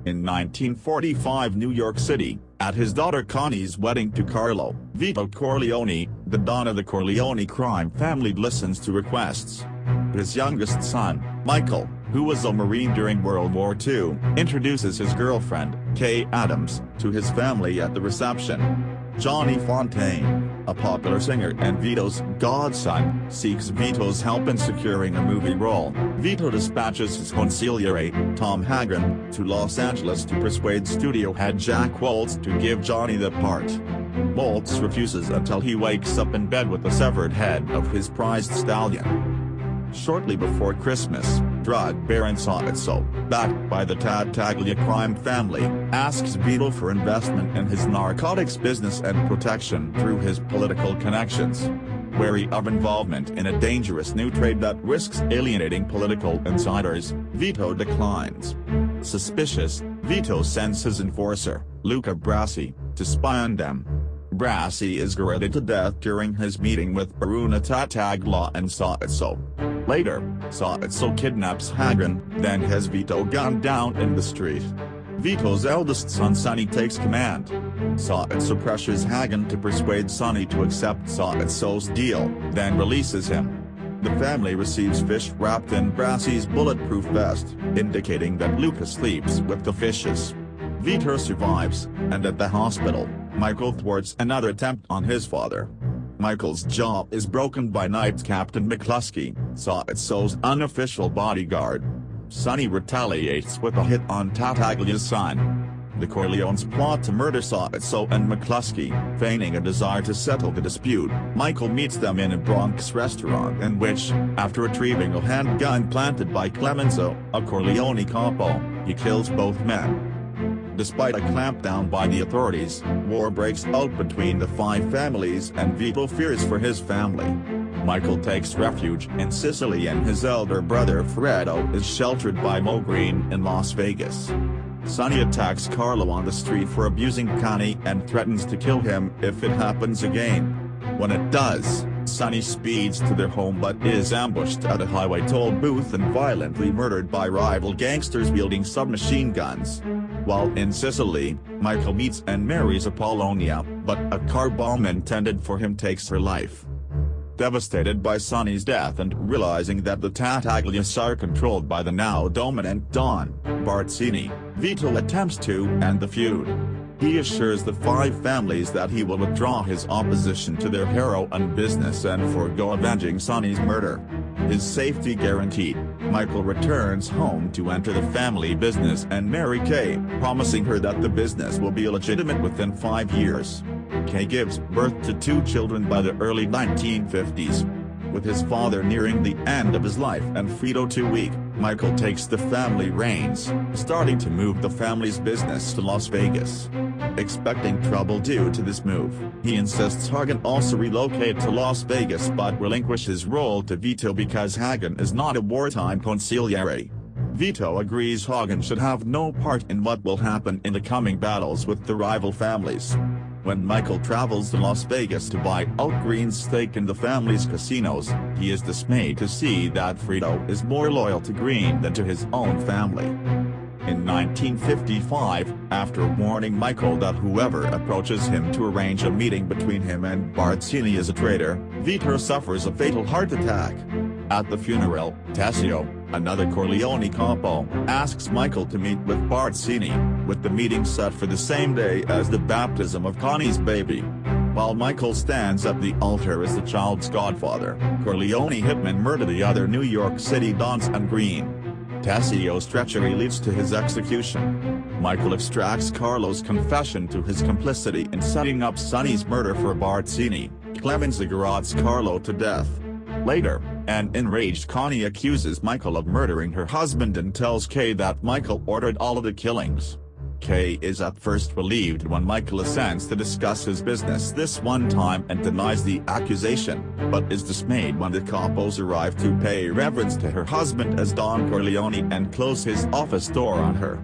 In 1945 New York City, at his daughter Connie's wedding to Carlo Vito Corleone, the Don of the Corleone crime family listens to requests. His youngest son, Michael, who was a Marine during World War II, introduces his girlfriend, Kay Adams, to his family at the reception. Johnny Fontaine, a popular singer and Vito's godson, seeks Vito's help in securing a movie role. Vito dispatches his consigliere, Tom Hagen, to Los Angeles to persuade studio head Jack Woltz to give Johnny the part. Woltz refuses until he wakes up in bed with the severed head of his prized stallion. Shortly before Christmas, drug baron Soetso, backed by the Tattaglia crime family, asks Vito for investment in his narcotics business and protection through his political connections. Wary of involvement in a dangerous new trade that risks alienating political insiders, Vito declines. Suspicious, Vito sends his enforcer, Luca Brasi, to spy on them. Brasi is garroted to death during his meeting with Bruna Tattaglia and Soetso. Later, Soetso kidnaps Hagen, then has Vito gunned down in the street. Vito's eldest son Sonny takes command. Soetso pressures Hagen to persuade Sonny to accept Soetso's deal, then releases him. The family receives fish wrapped in Brasi's bulletproof vest, indicating that Luca sleeps with the fishes. Vito survives, and at the hospital, Michael thwarts another attempt on his father. Michael's jaw is broken by Knights Captain McCluskey, Soetso's unofficial bodyguard. Sonny retaliates with a hit on Tattaglia's son. The Corleones plot to murder Soetso and McCluskey, feigning a desire to settle the dispute. Michael meets them in a Bronx restaurant in which, after retrieving a handgun planted by Clemenzo, a Corleone capo, he kills both men. Despite a clampdown by the authorities, war breaks out between the five families and Vito fears for his family. Michael takes refuge in Sicily and his elder brother Fredo is sheltered by Mo Green in Las Vegas. Sonny attacks Carlo on the street for abusing Connie and threatens to kill him if it happens again. When it does, Sonny speeds to their home but is ambushed at a highway toll booth and violently murdered by rival gangsters wielding submachine guns. While in Sicily, Michael meets and marries Apollonia, but a car bomb intended for him takes her life. Devastated by Sonny's death and realizing that the Tattaglias are controlled by the now dominant Don Barzini, Vito attempts to end the feud. He assures the five families that he will withdraw his opposition to their heroin business and forego avenging Sonny's murder. His safety guaranteed, Michael returns home to enter the family business and marry Kay, promising her that the business will be legitimate within 5 years. Kay gives birth to 2 children by the early 1950s. With his father nearing the end of his life and Fredo too weak, Michael takes the family reins, starting to move the family's business to Las Vegas. Expecting trouble due to this move, he insists Hagen also relocate to Las Vegas but relinquish his role to Vito because Hagen is not a wartime consigliere. Vito agrees Hagen should have no part in what will happen in the coming battles with the rival families. When Michael travels to Las Vegas to buy out Green's stake in the family's casinos, he is dismayed to see that Fredo is more loyal to Green than to his own family. In 1955, after warning Michael that whoever approaches him to arrange a meeting between him and Barzini is a traitor, Vito suffers a fatal heart attack. At the funeral, Tessio, another Corleone capo, asks Michael to meet with Barzini, with the meeting set for the same day as the baptism of Connie's baby. While Michael stands at the altar as the child's godfather, Corleone hitmen murder the other New York City dons and Green. Tessio's treachery leads to his execution. Michael extracts Carlo's confession to his complicity in setting up Sonny's murder for Barzini. Clemenza garrots Carlo to death. Later, an enraged Connie accuses Michael of murdering her husband and tells Kay that Michael ordered all of the killings. Kay is at first relieved when Michael assents to discuss his business this one time and denies the accusation, but is dismayed when the capos arrive to pay reverence to her husband as Don Corleone and close his office door on her.